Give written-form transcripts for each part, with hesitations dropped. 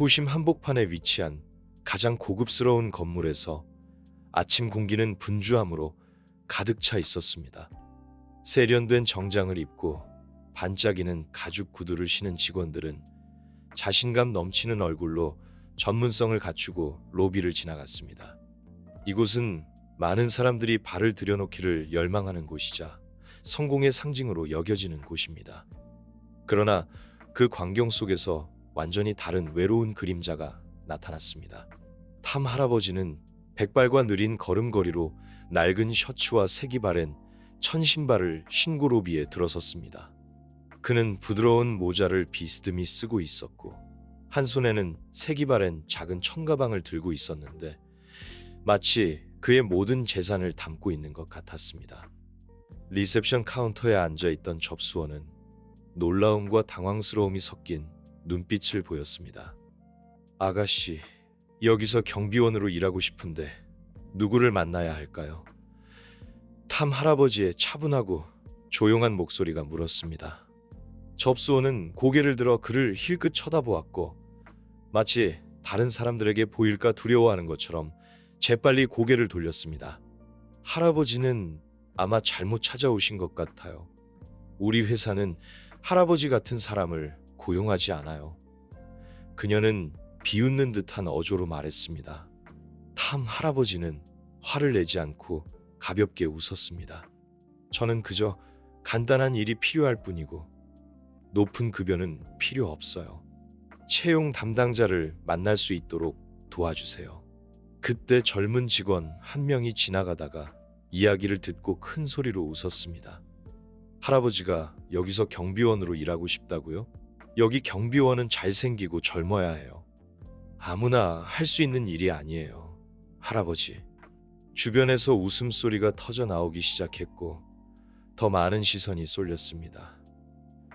도심 한복판에 위치한 가장 고급스러운 건물에서 아침 공기는 분주함으로 가득 차 있었습니다. 세련된 정장을 입고 반짝이는 가죽 구두를 신은 직원들은 자신감 넘치는 얼굴로 전문성을 갖추고 로비를 지나갔습니다. 이곳은 많은 사람들이 발을 들여놓기를 열망하는 곳이자 성공의 상징으로 여겨지는 곳입니다. 그러나 그 광경 속에서 완전히 다른 외로운 그림자가 나타났습니다. 탐 할아버지는 백발과 느린 걸음걸이로 낡은 셔츠와 색이 바랜 천신발을 신고 로비에 들어섰습니다. 그는 부드러운 모자를 비스듬히 쓰고 있었고 한 손에는 색이 바랜 작은 청가방을 들고 있었는데 마치 그의 모든 재산을 담고 있는 것 같았습니다. 리셉션 카운터에 앉아있던 접수원은 놀라움과 당황스러움이 섞인 눈빛을 보였습니다. 아가씨, 여기서 경비원으로 일하고 싶은데 누구를 만나야 할까요? 탐 할아버지의 차분하고 조용한 목소리가 물었습니다. 접수원은 고개를 들어 그를 힐끗 쳐다보았고 마치 다른 사람들에게 보일까 두려워하는 것처럼 재빨리 고개를 돌렸습니다. 할아버지는 아마 잘못 찾아오신 것 같아요. 우리 회사는 할아버지 같은 사람을 고용하지 않아요. 그녀는 비웃는 듯한 어조로 말했습니다. 탐 할아버지는 화를 내지 않고 가볍게 웃었습니다. 저는 그저 간단한 일이 필요할 뿐이고 높은 급여는 필요 없어요. 채용 담당자를 만날 수 있도록 도와주세요. 그때 젊은 직원 한 명이 지나가다가 이야기를 듣고 큰 소리로 웃었습니다. 할아버지가 여기서 경비원으로 일하고 싶다고요? 여기 경비원은 잘생기고 젊어야 해요. 아무나 할 수 있는 일이 아니에요. 할아버지. 주변에서 웃음소리가 터져 나오기 시작했고 더 많은 시선이 쏠렸습니다.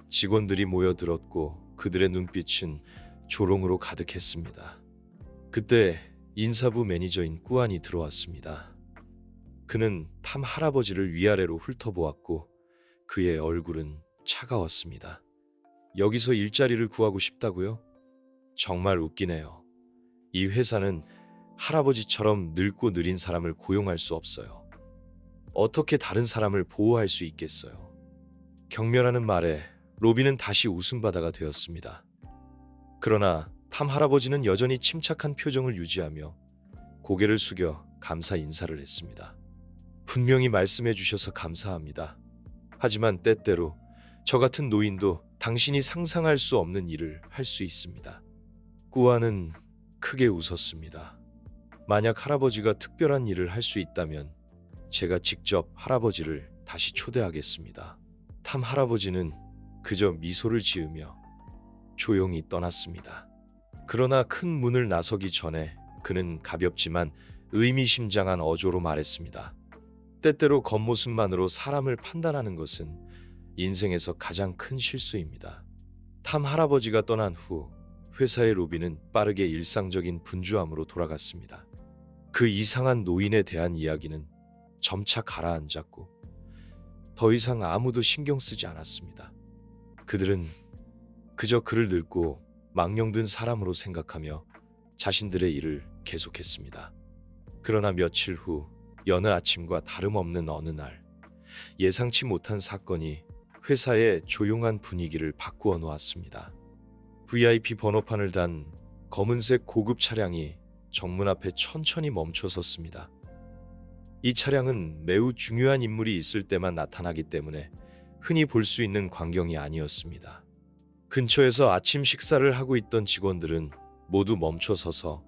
직원들이 모여들었고 그들의 눈빛은 조롱으로 가득했습니다. 그때 인사부 매니저인 꾸안이 들어왔습니다. 그는 탐 할아버지를 위아래로 훑어보았고 그의 얼굴은 차가웠습니다. 여기서 일자리를 구하고 싶다고요? 정말 웃기네요. 이 회사는 할아버지처럼 늙고 느린 사람을 고용할 수 없어요. 어떻게 다른 사람을 보호할 수 있겠어요? 경멸하는 말에 로비는 다시 웃음바다가 되었습니다. 그러나 탐 할아버지는 여전히 침착한 표정을 유지하며 고개를 숙여 감사 인사를 했습니다. 분명히 말씀해 주셔서 감사합니다. 하지만 때때로 저 같은 노인도 당신이 상상할 수 없는 일을 할 수 있습니다. 꾸아는 크게 웃었습니다. 만약 할아버지가 특별한 일을 할 수 있다면 제가 직접 할아버지를 다시 초대하겠습니다. 탐 할아버지는 그저 미소를 지으며 조용히 떠났습니다. 그러나 큰 문을 나서기 전에 그는 가볍지만 의미심장한 어조로 말했습니다. 때때로 겉모습만으로 사람을 판단하는 것은 인생에서 가장 큰 실수입니다. 탐 할아버지가 떠난 후 회사의 로비는 빠르게 일상적인 분주함으로 돌아갔습니다. 그 이상한 노인에 대한 이야기는 점차 가라앉았고 더 이상 아무도 신경 쓰지 않았습니다. 그들은 그저 그를 늙고 망령든 사람으로 생각하며 자신들의 일을 계속했습니다. 그러나 며칠 후 여느 아침과 다름없는 어느 날 예상치 못한 사건이 회사의 조용한 분위기를 바꾸어 놓았습니다. VIP 번호판을 단 검은색 고급 차량이 정문 앞에 천천히 멈춰 섰습니다. 이 차량은 매우 중요한 인물이 있을 때만 나타나기 때문에 흔히 볼 수 있는 광경이 아니었습니다. 근처에서 아침 식사를 하고 있던 직원들은 모두 멈춰 서서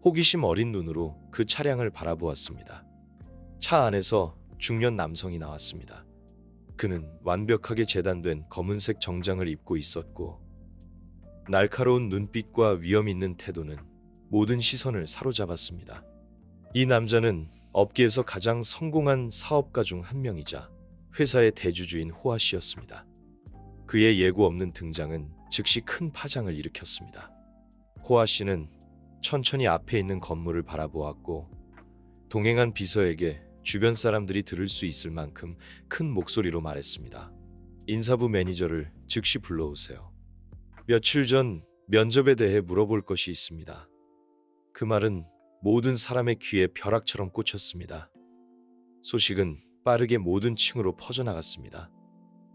호기심 어린 눈으로 그 차량을 바라보았습니다. 차 안에서 중년 남성이 나왔습니다. 그는 완벽하게 재단된 검은색 정장을 입고 있었고 날카로운 눈빛과 위험 있는 태도는 모든 시선을 사로잡았습니다. 이 남자는 업계에서 가장 성공한 사업가 중 한 명이자 회사의 대주주인 호아 씨였습니다. 그의 예고 없는 등장은 즉시 큰 파장을 일으켰습니다. 호아 씨는 천천히 앞에 있는 건물을 바라보았고 동행한 비서에게 주변 사람들이 들을 수 있을 만큼 큰 목소리로 말했습니다. 인사부 매니저를 즉시 불러오세요. 며칠 전 면접에 대해 물어볼 것이 있습니다. 그 말은 모든 사람의 귀에 벼락처럼 꽂혔습니다. 소식은 빠르게 모든 층으로 퍼져나갔습니다.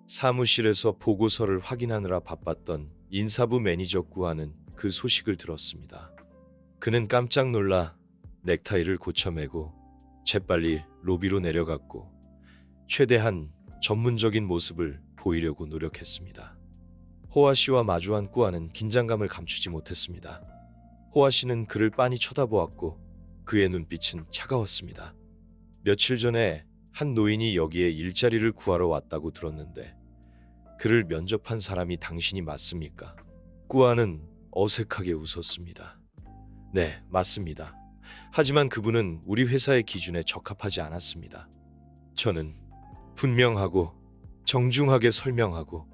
사무실에서 보고서를 확인하느라 바빴던 인사부 매니저 꾸아는 그 소식을 들었습니다. 그는 깜짝 놀라 넥타이를 고쳐매고 재빨리 로비로 내려갔고 최대한 전문적인 모습을 보이려고 노력했습니다. 호아 씨와 마주한 꾸아는 긴장감을 감추지 못했습니다. 호아 씨는 그를 빤히 쳐다보았고 그의 눈빛은 차가웠습니다. 며칠 전에 한 노인이 여기에 일자리를 구하러 왔다고 들었는데 그를 면접한 사람이 당신이 맞습니까? 꾸아는 어색하게 웃었습니다. 네, 맞습니다. 하지만 그분은 우리 회사의 기준에 적합하지 않았습니다. 저는 분명하고 정중하게 설명하고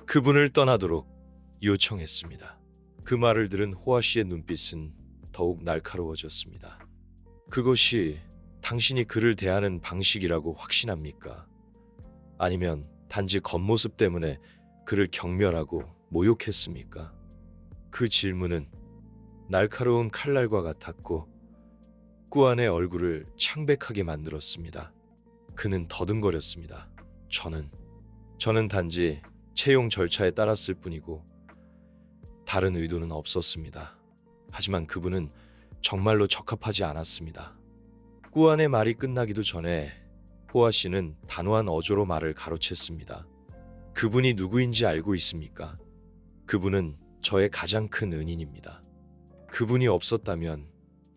그분을 떠나도록 요청했습니다. 그 말을 들은 호아 씨의 눈빛은 더욱 날카로워졌습니다. 그것이 당신이 그를 대하는 방식이라고 확신합니까? 아니면 단지 겉모습 때문에 그를 경멸하고 모욕했습니까? 그 질문은 날카로운 칼날과 같았고 꾸안의 얼굴을 창백하게 만들었습니다. 그는 더듬거렸습니다. 저는 단지 채용 절차에 따랐을 뿐이고 다른 의도는 없었습니다. 하지만 그분은 정말로 적합하지 않았습니다. 꾸안의 말이 끝나기도 전에 호아 씨는 단호한 어조로 말을 가로챘습니다. 그분이 누구인지 알고 있습니까? 그분은 저의 가장 큰 은인입니다. 그분이 없었다면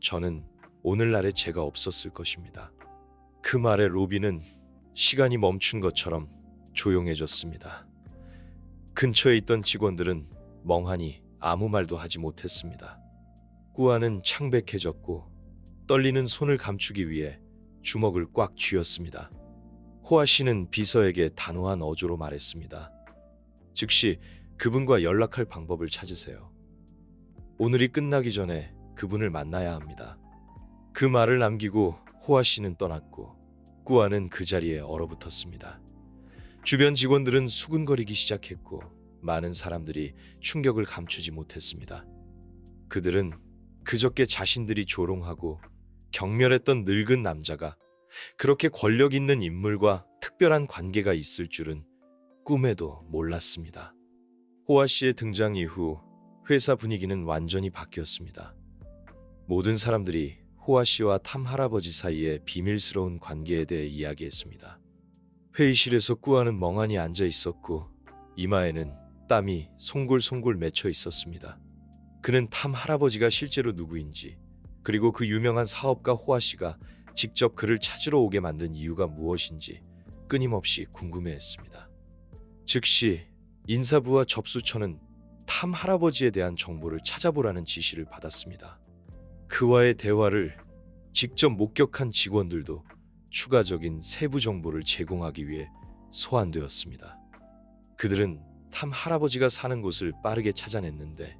저는 오늘날의 제가 없었을 것입니다. 그 말에 로비는 시간이 멈춘 것처럼 조용해졌습니다. 근처에 있던 직원들은 멍하니 아무 말도 하지 못했습니다. 꾸아는 창백해졌고 떨리는 손을 감추기 위해 주먹을 꽉 쥐었습니다. 호아 씨는 비서에게 단호한 어조로 말했습니다. 즉시 그분과 연락할 방법을 찾으세요. 오늘이 끝나기 전에 그분을 만나야 합니다. 그 말을 남기고 호아 씨는 떠났고 꾸아는 그 자리에 얼어붙었습니다. 주변 직원들은 수군거리기 시작했고 많은 사람들이 충격을 감추지 못했습니다. 그들은 그저께 자신들이 조롱하고 경멸했던 늙은 남자가 그렇게 권력 있는 인물과 특별한 관계가 있을 줄은 꿈에도 몰랐습니다. 호아 씨의 등장 이후 회사 분위기는 완전히 바뀌었습니다. 모든 사람들이 호아 씨와 탐 할아버지 사이의 비밀스러운 관계에 대해 이야기했습니다. 회의실에서 꾸아는 멍하니 앉아 있었고 이마에는 땀이 송골송골 맺혀 있었습니다. 그는 탐 할아버지가 실제로 누구인지 그리고 그 유명한 사업가 호아 씨가 직접 그를 찾으러 오게 만든 이유가 무엇인지 끊임없이 궁금해했습니다. 즉시 인사부와 접수처는 탐 할아버지에 대한 정보를 찾아보라는 지시를 받았습니다. 그와의 대화를 직접 목격한 직원들도 추가적인 세부 정보를 제공하기 위해 소환되었습니다. 그들은 탐 할아버지가 사는 곳을 빠르게 찾아냈는데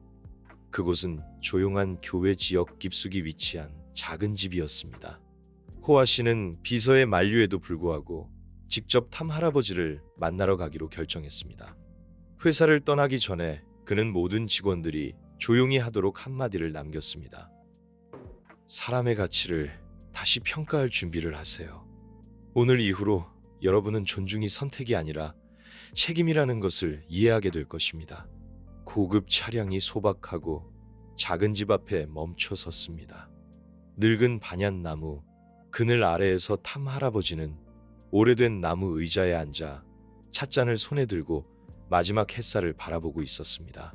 그곳은 조용한 교외 지역 깊숙이 위치한 작은 집이었습니다. 호아 씨는 비서의 만류에도 불구하고 직접 탐 할아버지를 만나러 가기로 결정했습니다. 회사를 떠나기 전에 그는 모든 직원들이 조용히 하도록 한마디를 남겼습니다. 사람의 가치를 다시 평가할 준비를 하세요. 오늘 이후로 여러분은 존중이 선택이 아니라 책임이라는 것을 이해하게 될 것입니다. 고급 차량이 소박하고 작은 집 앞에 멈춰 섰습니다. 늙은 반얀나무 그늘 아래에서 탐 할아버지는 오래된 나무 의자에 앉아 찻잔을 손에 들고 마지막 햇살을 바라보고 있었습니다.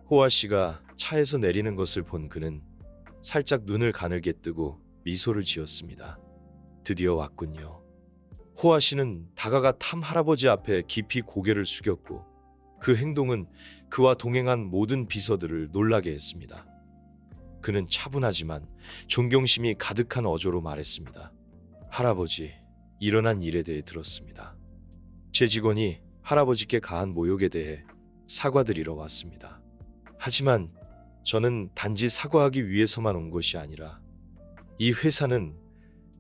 호아 씨가 차에서 내리는 것을 본 그는 살짝 눈을 가늘게 뜨고 미소를 지었습니다. 드디어 왔군요. 호아 씨는 다가가 탐 할아버지 앞에 깊이 고개를 숙였고 그 행동은 그와 동행한 모든 비서들을 놀라게 했습니다. 그는 차분하지만 존경심이 가득한 어조로 말했습니다. 할아버지, 일어난 일에 대해 들었습니다. 제 직원이 할아버지께 가한 모욕에 대해 사과드리러 왔습니다. 하지만 저는 단지 사과하기 위해서만 온 것이 아니라 이 회사는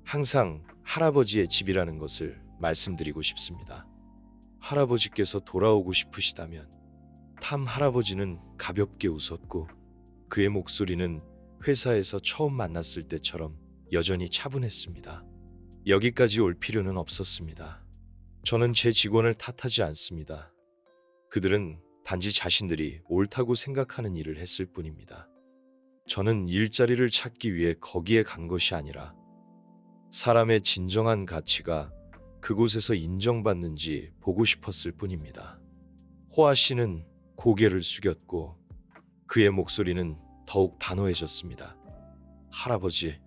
항상 할아버지의 집이라는 것을 말씀드리고 싶습니다. 할아버지께서 돌아오고 싶으시다면 탐 할아버지는 가볍게 웃었고 그의 목소리는 회사에서 처음 만났을 때처럼 여전히 차분했습니다. 여기까지 올 필요는 없었습니다. 저는 제 직원을 탓하지 않습니다. 그들은 단지 자신들이 옳다고 생각하는 일을 했을 뿐입니다. 저는 일자리를 찾기 위해 거기에 간 것이 아니라 사람의 진정한 가치가 그곳에서 인정받는지 보고 싶었을 뿐입니다. 호아 씨는 고개를 숙였고 그의 목소리는 더욱 단호해졌습니다. 할아버지,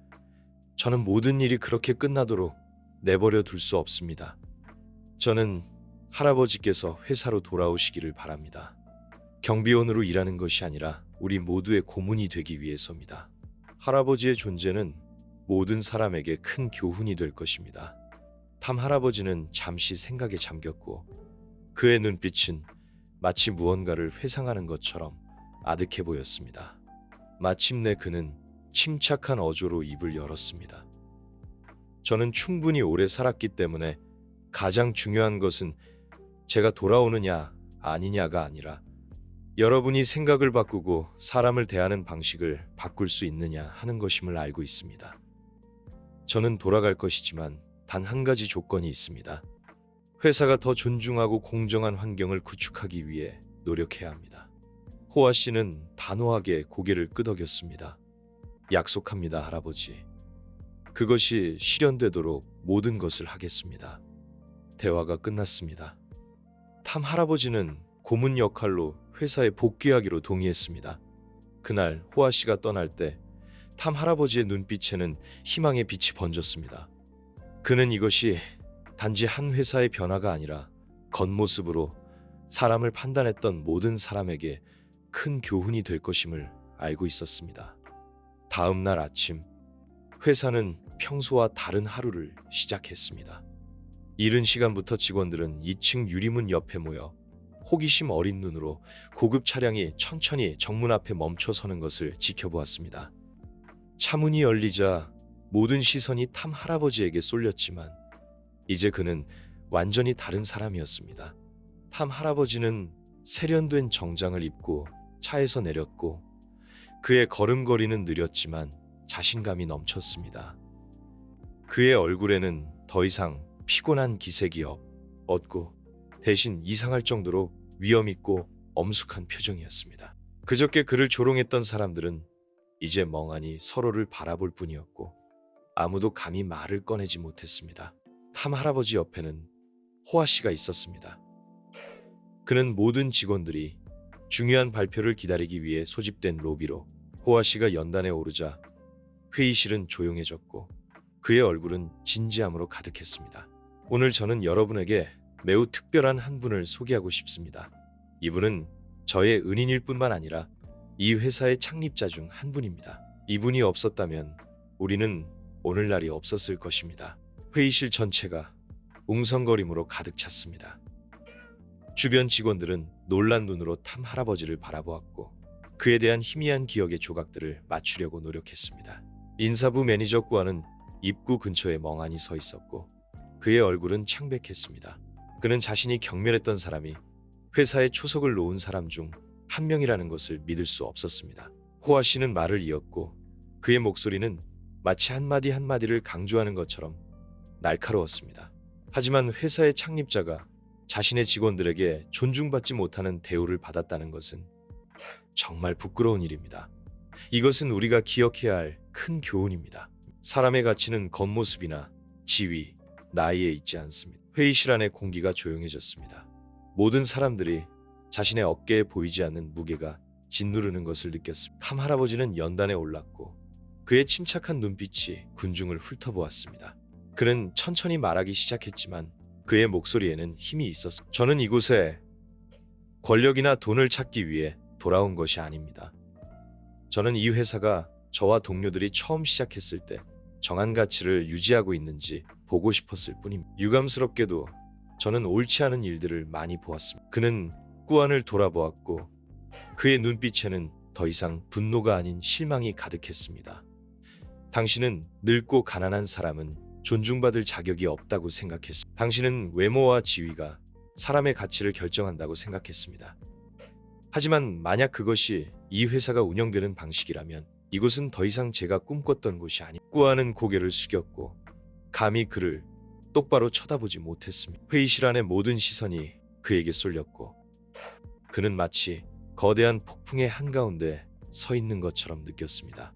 저는 모든 일이 그렇게 끝나도록 내버려 둘 수 없습니다. 저는 할아버지께서 회사로 돌아오시기를 바랍니다. 경비원으로 일하는 것이 아니라 우리 모두의 고문이 되기 위해서입니다. 할아버지의 존재는 모든 사람에게 큰 교훈이 될 것입니다. 탐 할아버지는 잠시 생각에 잠겼고 그의 눈빛은 마치 무언가를 회상하는 것처럼 아득해 보였습니다. 마침내 그는 침착한 어조로 입을 열었습니다. 저는 충분히 오래 살았기 때문에 가장 중요한 것은 제가 돌아오느냐 아니냐가 아니라 여러분이 생각을 바꾸고 사람을 대하는 방식을 바꿀 수 있느냐 하는 것임을 알고 있습니다. 저는 돌아갈 것이지만 단 한 가지 조건이 있습니다. 회사가 더 존중하고 공정한 환경을 구축하기 위해 노력해야 합니다. 호아 씨는 단호하게 고개를 끄덕였습니다. 약속합니다, 할아버지. 그것이 실현되도록 모든 것을 하겠습니다. 대화가 끝났습니다. 탐 할아버지는 고문 역할로 회사에 복귀하기로 동의했습니다. 그날 호아 씨가 떠날 때 탐 할아버지의 눈빛에는 희망의 빛이 번졌습니다. 그는 이것이 단지 한 회사의 변화가 아니라 겉모습으로 사람을 판단했던 모든 사람에게 큰 교훈이 될 것임을 알고 있었습니다. 다음 날 아침, 회사는 평소와 다른 하루를 시작했습니다. 이른 시간부터 직원들은 2층 유리문 옆에 모여 호기심 어린 눈으로 고급 차량이 천천히 정문 앞에 멈춰 서는 것을 지켜보았습니다. 차문이 열리자 모든 시선이 탐 할아버지에게 쏠렸지만 이제 그는 완전히 다른 사람이었습니다. 탐 할아버지는 세련된 정장을 입고 차에서 내렸고 그의 걸음걸이는 느렸지만 자신감이 넘쳤습니다. 그의 얼굴에는 더 이상 피곤한 기색이 없었고 대신 이상할 정도로 위엄있고 엄숙한 표정이었습니다. 그저께 그를 조롱했던 사람들은 이제 멍하니 서로를 바라볼 뿐이었고 아무도 감히 말을 꺼내지 못했습니다. 탐 할아버지 옆에는 호아 씨가 있었습니다. 그는 모든 직원들이 중요한 발표를 기다리기 위해 소집된 로비로 호아 씨가 연단에 오르자 회의실은 조용해졌고 그의 얼굴은 진지함으로 가득했습니다. 오늘 저는 여러분에게 매우 특별한 한 분을 소개하고 싶습니다. 이분은 저의 은인일 뿐만 아니라 이 회사의 창립자 중 한 분입니다. 이분이 없었다면 우리는 오늘날이 없었을 것입니다. 회의실 전체가 웅성거림으로 가득 찼습니다. 주변 직원들은 놀란 눈으로 탐 할아버지를 바라보았고 그에 대한 희미한 기억의 조각들을 맞추려고 노력했습니다. 인사부 매니저 꾸아는 입구 근처에 멍하니 서 있었고 그의 얼굴은 창백했습니다. 그는 자신이 경멸했던 사람이 회사에 초석을 놓은 사람 중 한 명이라는 것을 믿을 수 없었습니다. 호아 씨는 말을 이었고 그의 목소리는 마치 한마디 한마디를 강조하는 것처럼 날카로웠습니다. 하지만 회사의 창립자가 자신의 직원들에게 존중받지 못하는 대우를 받았다는 것은 정말 부끄러운 일입니다. 이것은 우리가 기억해야 할 큰 교훈입니다. 사람의 가치는 겉모습이나 지위, 나이에 있지 않습니다. 회의실 안의 공기가 조용해졌습니다. 모든 사람들이 자신의 어깨에 보이지 않는 무게가 짓누르는 것을 느꼈습니다. 탐 할아버지는 연단에 올랐고 그의 침착한 눈빛이 군중을 훑어보았습니다. 그는 천천히 말하기 시작했지만 그의 목소리에는 힘이 있었습니다. 저는 이곳에 권력이나 돈을 찾기 위해 돌아온 것이 아닙니다. 저는 이 회사가 저와 동료들이 처음 시작했을 때 정한 가치를 유지하고 있는지 보고 싶었을 뿐입니다. 유감스럽게도 저는 옳지 않은 일들을 많이 보았습니다. 그는 꾸안을 돌아보았고 그의 눈빛에는 더 이상 분노가 아닌 실망이 가득했습니다. 당신은 늙고 가난한 사람은 존중받을 자격이 없다고 생각했습니다. 당신은 외모와 지위가 사람의 가치를 결정한다고 생각했습니다. 하지만 만약 그것이 이 회사가 운영되는 방식이라면 이곳은 더 이상 제가 꿈꿨던 곳이 아니. 꾸아는 고개를 숙였고 감히 그를 똑바로 쳐다보지 못했습니다. 회의실 안의 모든 시선이 그에게 쏠렸고 그는 마치 거대한 폭풍의 한가운데 서 있는 것처럼 느꼈습니다.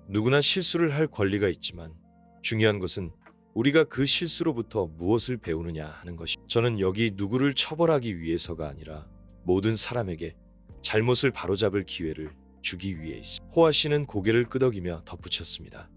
누구나 실수를 할 권리가 있지만 중요한 것은 우리가 그 실수로부터 무엇을 배우느냐 하는 것이. 저는 여기 누구를 처벌하기 위해서가 아니라 모든 사람에게 잘못을 바로잡을 기회를 주기 위해 있습니다. 호아 씨는 고개를 끄덕이며 덧붙였습니다.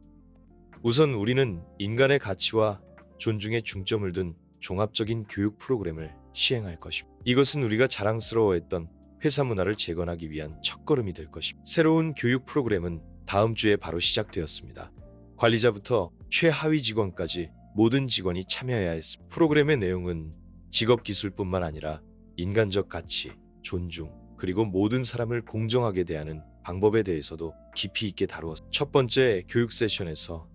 우선 우리는 인간의 가치와 존중에 중점을 둔 종합적인 교육 프로그램을 시행할 것입니다. 이것은 우리가 자랑스러워했던 회사 문화를 재건하기 위한 첫걸음이 될 것입니다. 새로운 교육 프로그램은 다음 주에 바로 시작되었습니다. 관리자부터 최하위 직원까지 모든 직원이 참여해야 했습니다. 프로그램의 내용은 직업 기술뿐만 아니라 인간적 가치, 존중, 그리고 모든 사람을 공정하게 대하는 방법에 대해서도 깊이 있게 다루었습니다. 첫 번째 교육 세션에서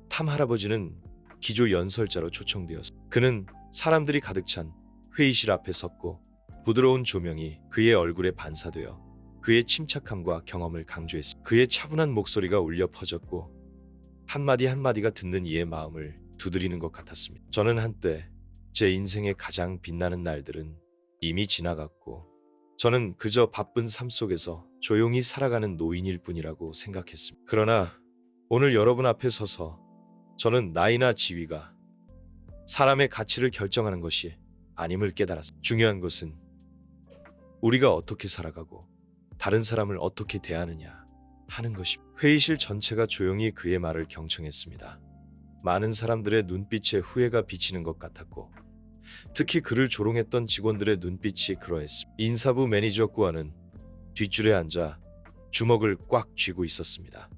탐 할아버지는 기조 연설자로 초청되었습니다. 그는 사람들이 가득 찬 회의실 앞에 섰고 부드러운 조명이 그의 얼굴에 반사되어 그의 침착함과 경험을 강조했습니다. 그의 차분한 목소리가 울려 퍼졌고 한마디 한마디가 듣는 이의 마음을 두드리는 것 같았습니다. 저는 한때 제 인생의 가장 빛나는 날들은 이미 지나갔고 저는 그저 바쁜 삶 속에서 조용히 살아가는 노인일 뿐이라고 생각했습니다. 그러나 오늘 여러분 앞에 서서 저는 나이나 지위가 사람의 가치를 결정하는 것이 아님을 깨달았습니다. 중요한 것은 우리가 어떻게 살아가고 다른 사람을 어떻게 대하느냐 하는 것입니다. 회의실 전체가 조용히 그의 말을 경청했습니다. 많은 사람들의 눈빛에 후회가 비치는 것 같았고 특히 그를 조롱했던 직원들의 눈빛이 그러했습니다. 인사부 매니저 꾸아는 뒷줄에 앉아 주먹을 꽉 쥐고 있었습니다.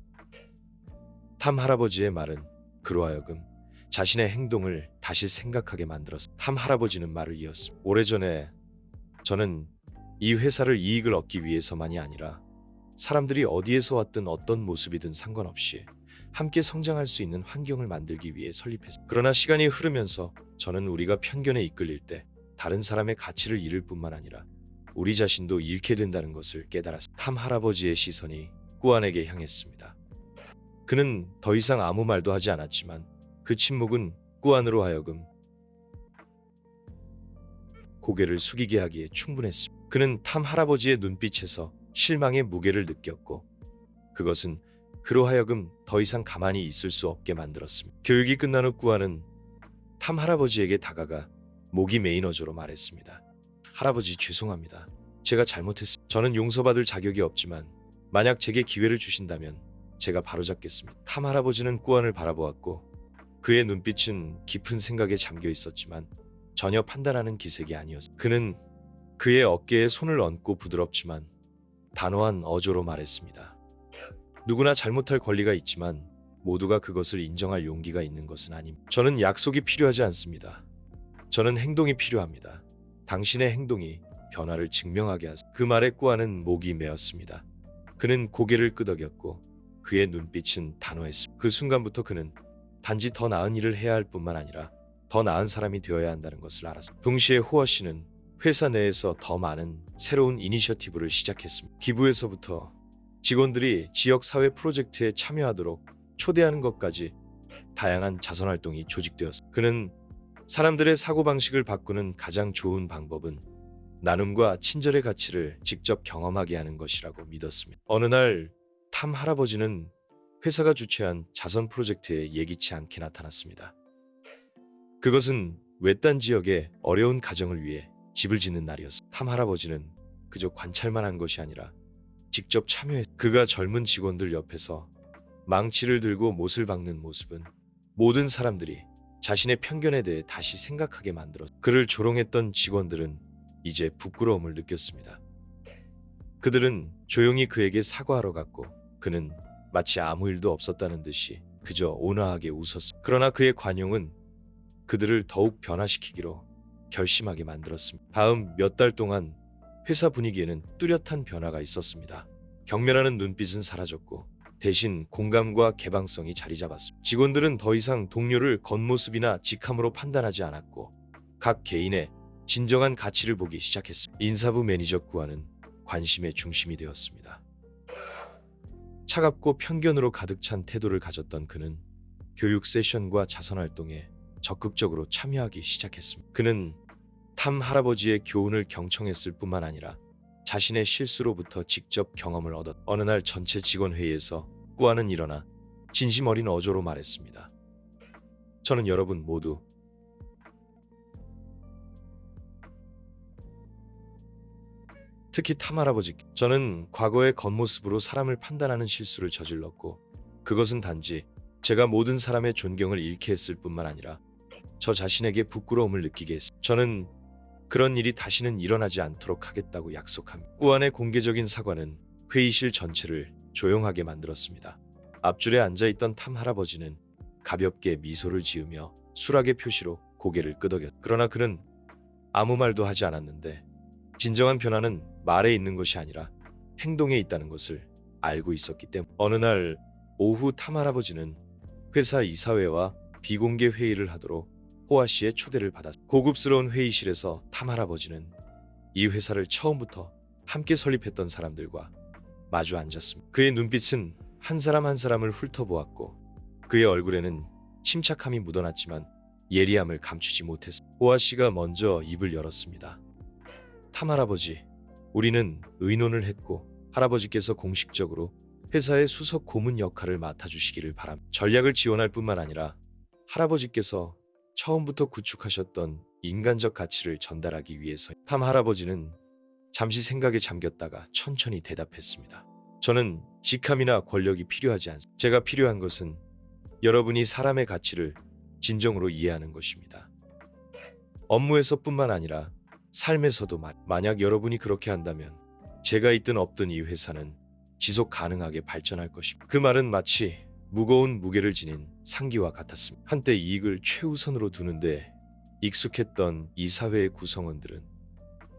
탐 할아버지의 말은 그로 하여금 자신의 행동을 다시 생각하게 만들었습니다. 탐 할아버지는 말을 이었습니다. 오래전에 저는 이 회사를 이익을 얻기 위해서만이 아니라 사람들이 어디에서 왔든 어떤 모습이든 상관없이 함께 성장할 수 있는 환경을 만들기 위해 설립했습니다. 그러나 시간이 흐르면서 저는 우리가 편견에 이끌릴 때 다른 사람의 가치를 잃을 뿐만 아니라 우리 자신도 잃게 된다는 것을 깨달았습니다. 탐 할아버지의 시선이 꾸안에게 향했습니다. 그는 더 이상 아무 말도 하지 않았지만 그 침묵은 꾸안으로 하여금 고개를 숙이게 하기에 충분했습니다. 그는 탐 할아버지의 눈빛에서 실망의 무게를 느꼈고 그것은 그로 하여금 더 이상 가만히 있을 수 없게 만들었습니다. 교육이 끝난 후 꾸안은 탐 할아버지에게 다가가 목이 메인 어조로 말했습니다. 할아버지 죄송합니다. 제가 잘못했습니다. 저는 용서받을 자격이 없지만 만약 제게 기회를 주신다면 제가 바로잡겠습니다. 탐 할아버지는 꾸안을 바라보았고 그의 눈빛은 깊은 생각에 잠겨 있었지만 전혀 판단하는 기색이 아니었습니다. 그는 그의 어깨에 손을 얹고 부드럽지만 단호한 어조로 말했습니다. 누구나 잘못할 권리가 있지만 모두가 그것을 인정할 용기가 있는 것은 아닙니다. 저는 약속이 필요하지 않습니다. 저는 행동이 필요합니다. 당신의 행동이 변화를 증명하게 하세요. 그 말에 꾸안은 목이 메었습니다. 그는 고개를 끄덕였고 그의 눈빛은 단호했습니다. 그 순간부터 그는 단지 더 나은 일을 해야 할 뿐만 아니라 더 나은 사람이 되어야 한다는 것을 알았습니다. 동시에 호아 씨는 회사 내에서 더 많은 새로운 이니셔티브를 시작했습니다. 기부에서부터 직원들이 지역사회 프로젝트에 참여하도록 초대하는 것까지 다양한 자선활동이 조직되었습니다. 그는 사람들의 사고방식을 바꾸는 가장 좋은 방법은 나눔과 친절의 가치를 직접 경험하게 하는 것이라고 믿었습니다. 어느 날 탐 할아버지는 회사가 주최한 자선 프로젝트에 예기치 않게 나타났습니다. 그것은 외딴 지역의 어려운 가정을 위해 집을 짓는 날이었습니다. 탐 할아버지는 그저 관찰만 한 것이 아니라 직접 참여했습니다. 그가 젊은 직원들 옆에서 망치를 들고 못을 박는 모습은 모든 사람들이 자신의 편견에 대해 다시 생각하게 만들었습니다. 그를 조롱했던 직원들은 이제 부끄러움을 느꼈습니다. 그들은 조용히 그에게 사과하러 갔고 그는 마치 아무 일도 없었다는 듯이 그저 온화하게 웃었습니다. 그러나 그의 관용은 그들을 더욱 변화시키기로 결심하게 만들었습니다. 다음 몇 달 동안 회사 분위기에는 뚜렷한 변화가 있었습니다. 경멸하는 눈빛은 사라졌고 대신 공감과 개방성이 자리 잡았습니다. 직원들은 더 이상 동료를 겉모습이나 직함으로 판단하지 않았고 각 개인의 진정한 가치를 보기 시작했습니다. 인사부 매니저 꾸안은 관심의 중심이 되었습니다. 차갑고 편견으로 가득 찬 태도를 가졌던 그는 교육 세션과 자선활동에 적극적으로 참여하기 시작했습니다. 그는 탐 할아버지의 교훈을 경청했을 뿐만 아니라 자신의 실수로부터 직접 경험을 얻었. 어느 날 전체 직원 회의에서 꾸아는 일어나 진심 어린 어조로 말했습니다. 저는 여러분 모두 특히 탐 할아버지, 저는 과거의 겉모습으로 사람을 판단하는 실수를 저질렀고 그것은 단지 제가 모든 사람의 존경을 잃게 했을 뿐만 아니라 저 자신에게 부끄러움을 느끼게 했습니다. 저는 그런 일이 다시는 일어나지 않도록 하겠다고 약속합니다. 꾸안의 공개적인 사과는 회의실 전체를 조용하게 만들었습니다. 앞줄에 앉아있던 탐 할아버지는 가볍게 미소를 지으며 수락의 표시로 고개를 끄덕였다. 그러나 그는 아무 말도 하지 않았는데 진정한 변화는 말에 있는 것이 아니라 행동에 있다는 것을 알고 있었기 때문. 어느 날 오후 탐 할아버지는 회사 이사회와 비공개 회의를 하도록 호아 씨의 초대를 받았습니다. 고급스러운 회의실에서 탐 할아버지는 이 회사를 처음부터 함께 설립했던 사람들과 마주 앉았습니다. 그의 눈빛은 한 사람 한 사람을 훑어보았고 그의 얼굴에는 침착함이 묻어났지만 예리함을 감추지 못했습니다. 호아 씨가 먼저 입을 열었습니다. 탐 할아버지, 우리는 의논을 했고 할아버지께서 공식적으로 회사의 수석 고문 역할을 맡아주시기를 바랍니다. 전략을 지원할 뿐만 아니라 할아버지께서 처음부터 구축하셨던 인간적 가치를 전달하기 위해서. 탐 할아버지는 잠시 생각에 잠겼다가 천천히 대답했습니다. 저는 직함이나 권력이 필요하지 않습니다. 제가 필요한 것은 여러분이 사람의 가치를 진정으로 이해하는 것입니다. 업무에서뿐만 아니라 삶에서도 만약 여러분이 그렇게 한다면 제가 있든 없든 이 회사는 지속 가능하게 발전할 것입니다. 그 말은 마치 무거운 무게를 지닌 상기와 같았습니다. 한때 이익을 최우선으로 두는데 익숙했던 이사회의 구성원들은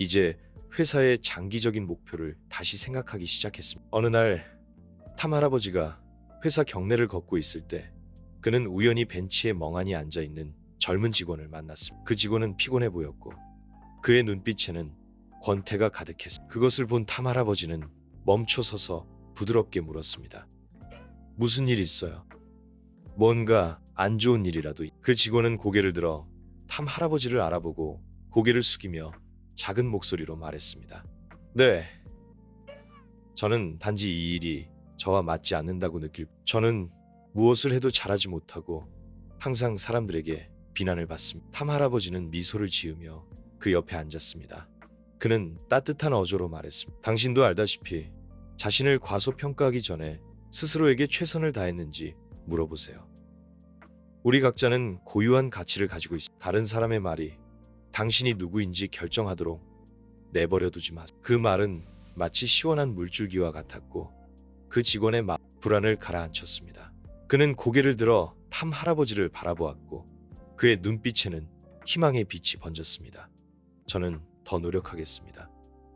이제 회사의 장기적인 목표를 다시 생각하기 시작했습니다. 어느 날 탐 할아버지가 회사 경내를 걷고 있을 때 그는 우연히 벤치에 멍하니 앉아있는 젊은 직원을 만났습니다. 그 직원은 피곤해 보였고 그의 눈빛에는 권태가 가득했습니다. 그것을 본 탐 할아버지는 멈춰서서 부드럽게 물었습니다. 무슨 일 있어요? 뭔가 안 좋은 일이라도. 그 직원은 고개를 들어 탐 할아버지를 알아보고 고개를 숙이며 작은 목소리로 말했습니다. 네. 저는 단지 이 일이 저와 맞지 않는다고 저는 무엇을 해도 잘하지 못하고 항상 사람들에게 비난을 받습니다. 탐 할아버지는 미소를 지으며 그 옆에 앉았습니다. 그는 따뜻한 어조로 말했습니다. 당신도 알다시피 자신을 과소평가하기 전에 스스로에게 최선을 다했는지 물어보세요. 우리 각자는 고유한 가치를 가지고 있습니다. 다른 사람의 말이 당신이 누구인지 결정하도록 내버려 두지 마세요. 그 말은 마치 시원한 물줄기와 같았고 그 직원의 불안을 가라앉혔습니다. 그는 고개를 들어 탐 할아버지를 바라보았고 그의 눈빛에는 희망의 빛이 번졌습니다. 저는 더 노력하겠습니다.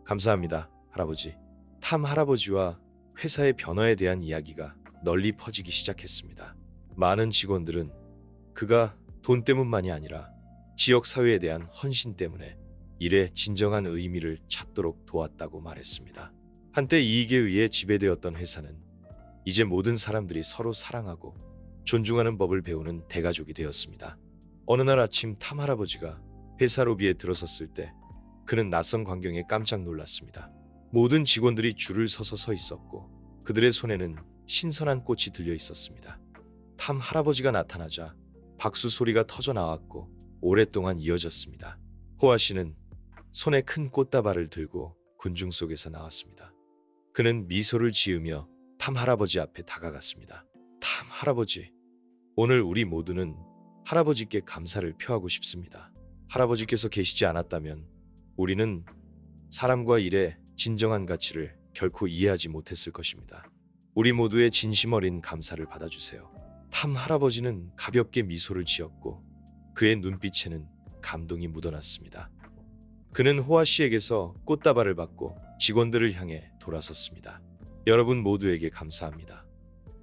감사합니다, 할아버지. 탐 할아버지와 회사의 변화에 대한 이야기가 널리 퍼지기 시작했습니다. 많은 직원들은 그가 돈 때문만이 아니라 지역 사회에 대한 헌신 때문에 일의 진정한 의미를 찾도록 도왔다고 말했습니다. 한때 이익에 의해 지배되었던 회사는 이제 모든 사람들이 서로 사랑하고 존중하는 법을 배우는 대가족이 되었습니다. 어느 날 아침 탐 할아버지가 회사 로비에 들어섰을 때 그는 낯선 광경에 깜짝 놀랐습니다. 모든 직원들이 줄을 서서 서 있었고 그들의 손에는 신선한 꽃이 들려 있었습니다. 탐 할아버지가 나타나자 박수 소리가 터져 나왔고 오랫동안 이어졌습니다. 호아 씨는 손에 큰 꽃다발을 들고 군중 속에서 나왔습니다. 그는 미소를 지으며 탐 할아버지 앞에 다가갔습니다. 탐 할아버지, 오늘 우리 모두는 할아버지께 감사를 표하고 싶습니다. 할아버지께서 계시지 않았다면 우리는 사람과 일의 진정한 가치를 결코 이해하지 못했을 것입니다. 우리 모두의 진심 어린 감사를 받아주세요. 탐 할아버지는 가볍게 미소를 지었고 그의 눈빛에는 감동이 묻어났습니다. 그는 호아 씨에게서 꽃다발을 받고 직원들을 향해 돌아섰습니다. 여러분 모두에게 감사합니다.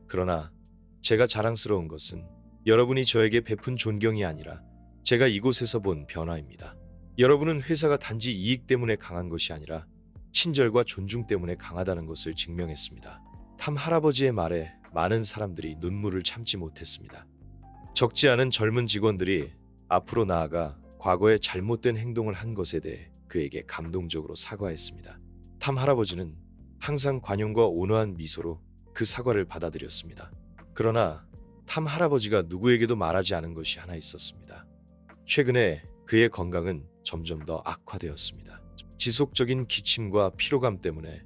그러나 제가 자랑스러운 것은 여러분이 저에게 베푼 존경이 아니라 제가 이곳에서 본 변화입니다. 여러분은 회사가 단지 이익 때문에 강한 것이 아니라 친절과 존중 때문에 강하다는 것을 증명했습니다. 탐 할아버지의 말에 많은 사람들이 눈물을 참지 못했습니다. 적지 않은 젊은 직원들이 앞으로 나아가 과거에 잘못된 행동을 한 것에 대해 그에게 감동적으로 사과했습니다. 탐 할아버지는 항상 관용과 온화한 미소로 그 사과를 받아들였습니다. 그러나 탐 할아버지가 누구에게도 말하지 않은 것이 하나 있었습니다. 최근에 그의 건강은 점점 더 악화되었습니다. 지속적인 기침과 피로감 때문에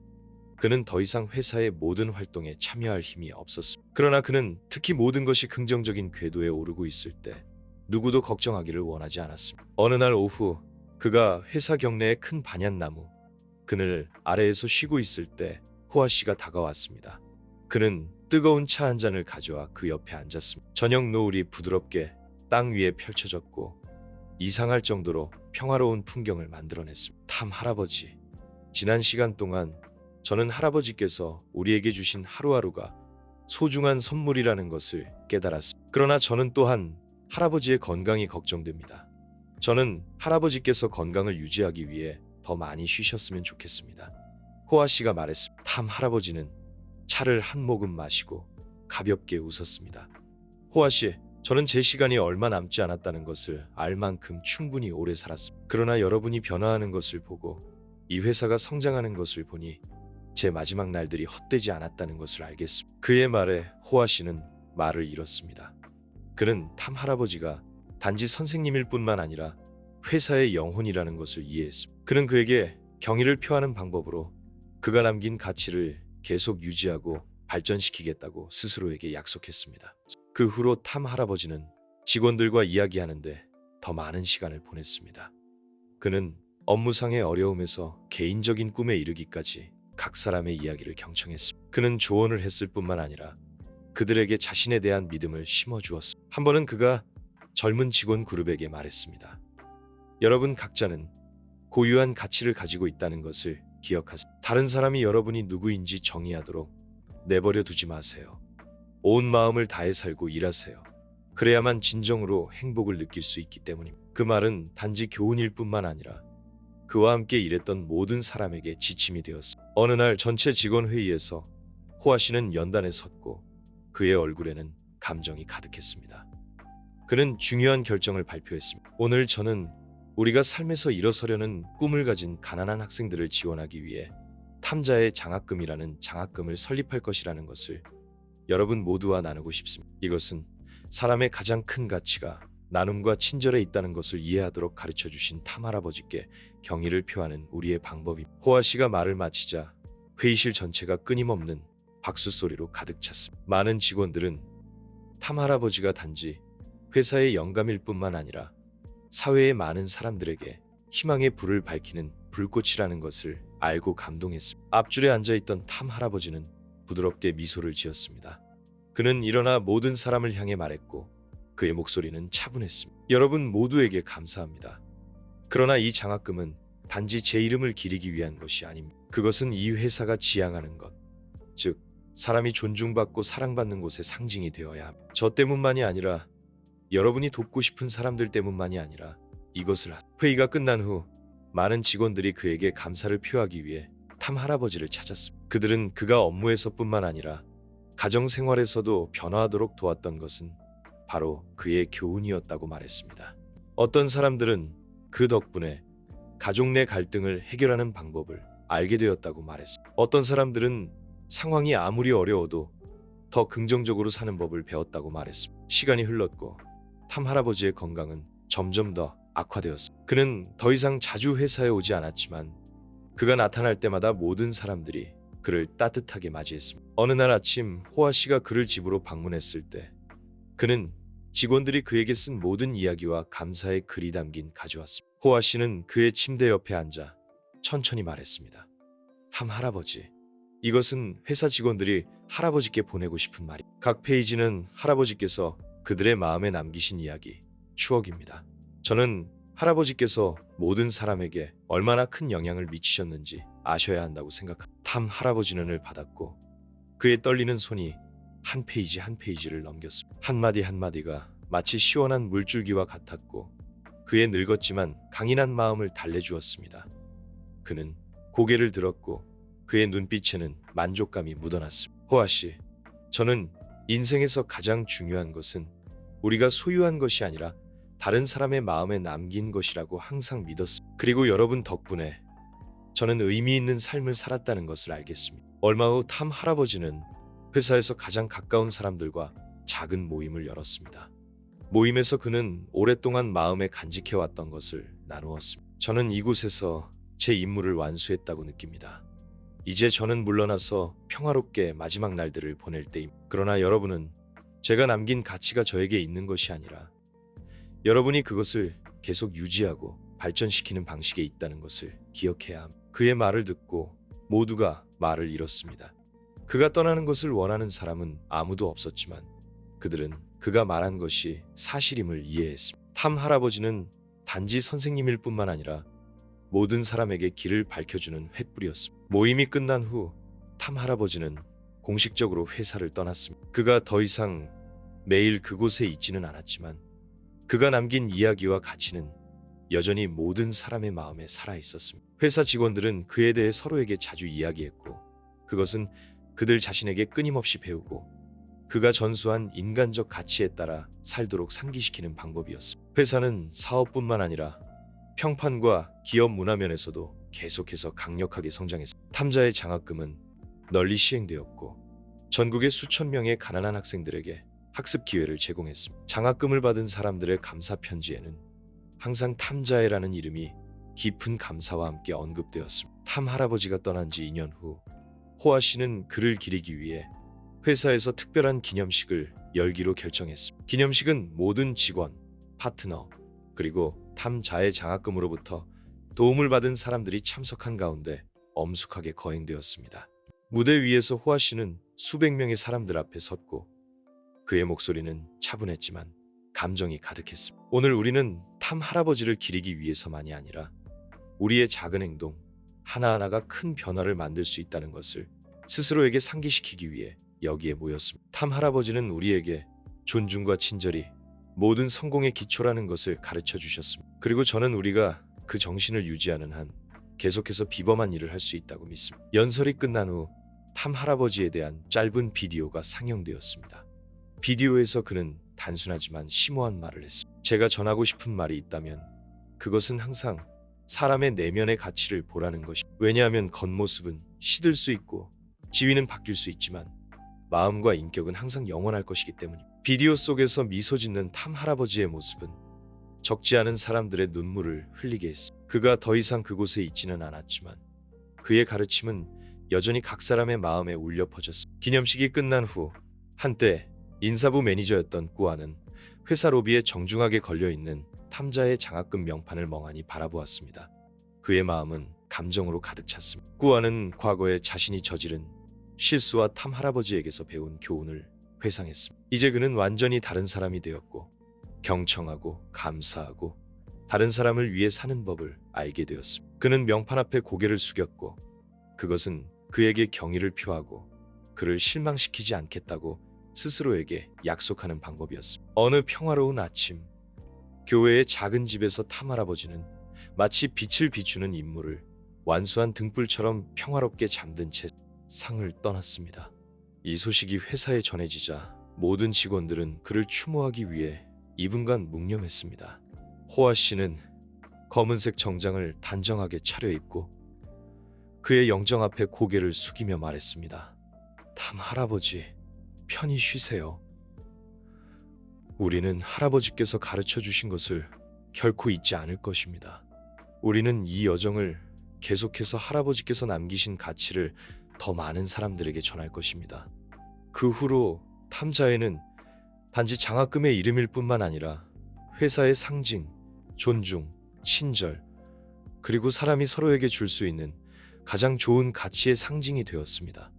그는 더 이상 회사의 모든 활동에 참여할 힘이 없었습니다. 그러나 그는 특히 모든 것이 긍정적인 궤도에 오르고 있을 때 누구도 걱정하기를 원하지 않았습니다. 어느 날 오후 그가 회사 경내의 큰 반얀나무 그늘 아래에서 쉬고 있을 때 호아 씨가 다가왔습니다. 그는 뜨거운 차 한 잔을 가져와 그 옆에 앉았습니다. 저녁 노을이 부드럽게 땅 위에 펼쳐졌고 이상할 정도로 평화로운 풍경을 만들어냈습니다. 탐 할아버지, 지난 시간 동안 저는 할아버지께서 우리에게 주신 하루하루가 소중한 선물이라는 것을 깨달았습니다. 그러나 저는 또한 할아버지의 건강이 걱정됩니다. 저는 할아버지께서 건강을 유지하기 위해 더 많이 쉬셨으면 좋겠습니다. 호아 씨가 말했습니다. 탐 할아버지는 차를 한 모금 마시고 가볍게 웃었습니다. 호아 씨, 저는 제 시간이 얼마 남지 않았다는 것을 알 만큼 충분히 오래 살았습니다. 그러나 여러분이 변화하는 것을 보고 이 회사가 성장하는 것을 보니 제 마지막 날들이 헛되지 않았다는 것을 알겠습니다. 그의 말에 호아 씨는 말을 잃었습니다. 그는 탐 할아버지가 단지 선생님일 뿐만 아니라 회사의 영혼이라는 것을 이해했습니다. 그는 그에게 경의를 표하는 방법으로 그가 남긴 가치를 계속 유지하고 발전시키겠다고 스스로에게 약속했습니다. 그 후로 탐 할아버지는 직원들과 이야기하는데 더 많은 시간을 보냈습니다. 그는 업무상의 어려움에서 개인적인 꿈에 이르기까지 각 사람의 이야기를 경청했습니다. 그는 조언을 했을 뿐만 아니라 그들에게 자신에 대한 믿음을 심어주었습니다. 한 번은 그가 젊은 직원 그룹에게 말했습니다. 여러분 각자는 고유한 가치를 가지고 있다는 것을 기억하세요. 다른 사람이 여러분이 누구인지 정의하도록 내버려 두지 마세요. 온 마음을 다해 살고 일하세요. 그래야만 진정으로 행복을 느낄 수 있기 때문입니다. 그 말은 단지 교훈일 뿐만 아니라 그와 함께 일했던 모든 사람에게 지침이 되었습니다. 어느 날 전체 직원 회의에서 호아 씨는 연단에 섰고 그의 얼굴에는 감정이 가득했습니다. 그는 중요한 결정을 발표했습니다. 오늘 저는 우리가 삶에서 일어서려는 꿈을 가진 가난한 학생들을 지원하기 위해 탐자의 장학금이라는 장학금을 설립할 것이라는 것을 여러분 모두와 나누고 싶습니다. 이것은 사람의 가장 큰 가치가 나눔과 친절에 있다는 것을 이해하도록 가르쳐주신 탐 할아버지께 경의를 표하는 우리의 방법입니다. 호아 씨가 말을 마치자 회의실 전체가 끊임없는 박수 소리로 가득 찼습니다. 많은 직원들은 탐 할아버지가 단지 회사의 영감일 뿐만 아니라 사회의 많은 사람들에게 희망의 불을 밝히는 불꽃이라는 것을 알고 감동했습니다. 앞줄에 앉아있던 탐 할아버지는 부드럽게 미소를 지었습니다. 그는 일어나 모든 사람을 향해 말했고 그의 목소리는 차분했습니다. 여러분 모두에게 감사합니다. 그러나 이 장학금은 단지 제 이름을 기리기 위한 것이 아닙니다. 그것은 이 회사가 지향하는 것, 즉 사람이 존중받고 사랑받는 곳의 상징이 되어야 합니다. 저 때문만이 아니라 여러분이 돕고 싶은 사람들 때문만이 아니라 이것을 회의가 끝난 후 많은 직원들이 그에게 감사를 표하기 위해 탐 할아버지를 찾았습니다. 그들은 그가 업무에서뿐만 아니라 가정생활에서도 변화하도록 도왔던 것은 바로 그의 교훈이었다고 말했습니다. 어떤 사람들은 그 덕분에 가족 내 갈등을 해결하는 방법을 알게 되었다고 말했습니다. 어떤 사람들은 상황이 아무리 어려워도 더 긍정적으로 사는 법을 배웠다고 말했습니다. 시간이 흘렀고 탐 할아버지의 건강은 점점 더 악화되었습니다. 그는 더 이상 자주 회사에 오지 않았지만 그가 나타날 때마다 모든 사람들이 그를 따뜻하게 맞이했습니다. 어느 날 아침 호아 씨가 그를 집으로 방문했을 때 그는 직원들이 그에게 쓴 모든 이야기와 감사의 글이 담긴 가져왔습니다. 호아 씨는 그의 침대 옆에 앉아 천천히 말했습니다. 탐 할아버지, 이것은 회사 직원들이 할아버지께 보내고 싶은 말입니다. 각 페이지는 할아버지께서 그들의 마음에 남기신 이야기, 추억입니다. 저는 할아버지께서 모든 사람에게 얼마나 큰 영향을 미치셨는지 아셔야 한다고 생각합니다. 탐 할아버지는 을 받았고 그의 떨리는 손이 한 페이지 한 페이지를 넘겼습니다. 한마디 한마디가 마치 시원한 물줄기와 같았고 그의 늙었지만 강인한 마음을 달래주었습니다. 그는 고개를 들었고 그의 눈빛에는 만족감이 묻어났습니다. 호아 씨, 저는 인생에서 가장 중요한 것은 우리가 소유한 것이 아니라 다른 사람의 마음에 남긴 것이라고 항상 믿었습니다. 그리고 여러분 덕분에 저는 의미 있는 삶을 살았다는 것을 알겠습니다. 얼마 후 탐 할아버지는 회사에서 가장 가까운 사람들과 작은 모임을 열었습니다. 모임에서 그는 오랫동안 마음에 간직해왔던 것을 나누었습니다. 저는 이곳에서 제 임무를 완수했다고 느낍니다. 이제 저는 물러나서 평화롭게 마지막 날들을 보낼 때입니다. 그러나 여러분은 제가 남긴 가치가 저에게 있는 것이 아니라 여러분이 그것을 계속 유지하고 발전시키는 방식에 있다는 것을 기억해야 합니다. 그의 말을 듣고 모두가 말을 잃었습니다. 그가 떠나는 것을 원하는 사람은 아무도 없었지만 그들은 그가 말한 것이 사실임을 이해했습니다. 탐 할아버지는 단지 선생님일 뿐만 아니라 모든 사람에게 길을 밝혀주는 횃불이었습니다. 모임이 끝난 후 탐 할아버지는 공식적으로 회사를 떠났습니다. 그가 더 이상 매일 그곳에 있지는 않았지만 그가 남긴 이야기와 가치는 여전히 모든 사람의 마음에 살아있었습니다. 회사 직원들은 그에 대해 서로에게 자주 이야기했고 그것은 그들 자신에게 끊임없이 배우고 그가 전수한 인간적 가치에 따라 살도록 상기시키는 방법이었습니다. 회사는 사업뿐만 아니라 평판과 기업 문화 면에서도 계속해서 강력하게 성장했습니다. 탐자의 장학금은 널리 시행되었고 전국의 수천 명의 가난한 학생들에게 학습 기회를 제공했습니다. 장학금을 받은 사람들의 감사 편지에는 항상 탐자애라는 이름이 깊은 감사와 함께 언급되었습니다. 탐 할아버지가 떠난 지 2년 후 호아 씨는 그를 기리기 위해 회사에서 특별한 기념식을 열기로 결정했습니다. 기념식은 모든 직원, 파트너, 그리고 탐자의 장학금으로부터 도움을 받은 사람들이 참석한 가운데 엄숙하게 거행되었습니다. 무대 위에서 호아 씨는 수백 명의 사람들 앞에 섰고 그의 목소리는 차분했지만 감정이 가득했습니다. 오늘 우리는 탐 할아버지를 기리기 위해서만이 아니라 우리의 작은 행동 하나하나가 큰 변화를 만들 수 있다는 것을 스스로에게 상기시키기 위해 여기에 모였습니다. 탐 할아버지는 우리에게 존중과 친절이 모든 성공의 기초라는 것을 가르쳐 주셨습니다. 그리고 저는 우리가 그 정신을 유지하는 한 계속해서 비범한 일을 할 수 있다고 믿습니다. 연설이 끝난 후 탐 할아버지에 대한 짧은 비디오가 상영되었습니다. 비디오에서 그는 단순하지만 심오한 말을 했습니다. 제가 전하고 싶은 말이 있다면 그것은 항상 사람의 내면의 가치를 보라는 것입니다. 왜냐하면 겉모습은 시들 수 있고 지위는 바뀔 수 있지만 마음과 인격은 항상 영원할 것이기 때문입니다. 비디오 속에서 미소 짓는 탐 할아버지의 모습은 적지 않은 사람들의 눈물을 흘리게 했습니다. 그가 더 이상 그곳에 있지는 않았지만 그의 가르침은 여전히 각 사람의 마음에 울려 퍼졌습니다. 기념식이 끝난 후 한때 인사부 매니저였던 꾸아는 회사 로비에 정중하게 걸려있는 탐자의 장학금 명판을 멍하니 바라보았습니다. 그의 마음은 감정으로 가득 찼습니다. 꾸아는 과거에 자신이 저지른 실수와 탐 할아버지에게서 배운 교훈을 회상했습니다. 이제 그는 완전히 다른 사람이 되었고 경청하고 감사하고 다른 사람을 위해 사는 법을 알게 되었습니다. 그는 명판 앞에 고개를 숙였고 그것은 그에게 경의를 표하고 그를 실망시키지 않겠다고 스스로에게 약속하는 방법이었습니다. 어느 평화로운 아침 교회의 작은 집에서 탐 할아버지는 마치 빛을 비추는 인물을 완수한 등불처럼 평화롭게 잠든 채 상을 떠났습니다. 이 소식이 회사에 전해지자 모든 직원들은 그를 추모하기 위해 2분간 묵념했습니다. 호아 씨는 검은색 정장을 단정하게 차려입고 그의 영정 앞에 고개를 숙이며 말했습니다. 탐 할아버지, 편히 쉬세요. 우리는 할아버지께서 가르쳐 주신 것을 결코 잊지 않을 것입니다. 우리는 이 여정을 계속해서 할아버지께서 남기신 가치를 더 많은 사람들에게 전할 것입니다. 그 후로 탐자에는 단지 장학금의 이름일 뿐만 아니라 회사의 상징, 존중, 친절, 그리고 사람이 서로에게 줄 수 있는 가장 좋은 가치의 상징이 되었습니다.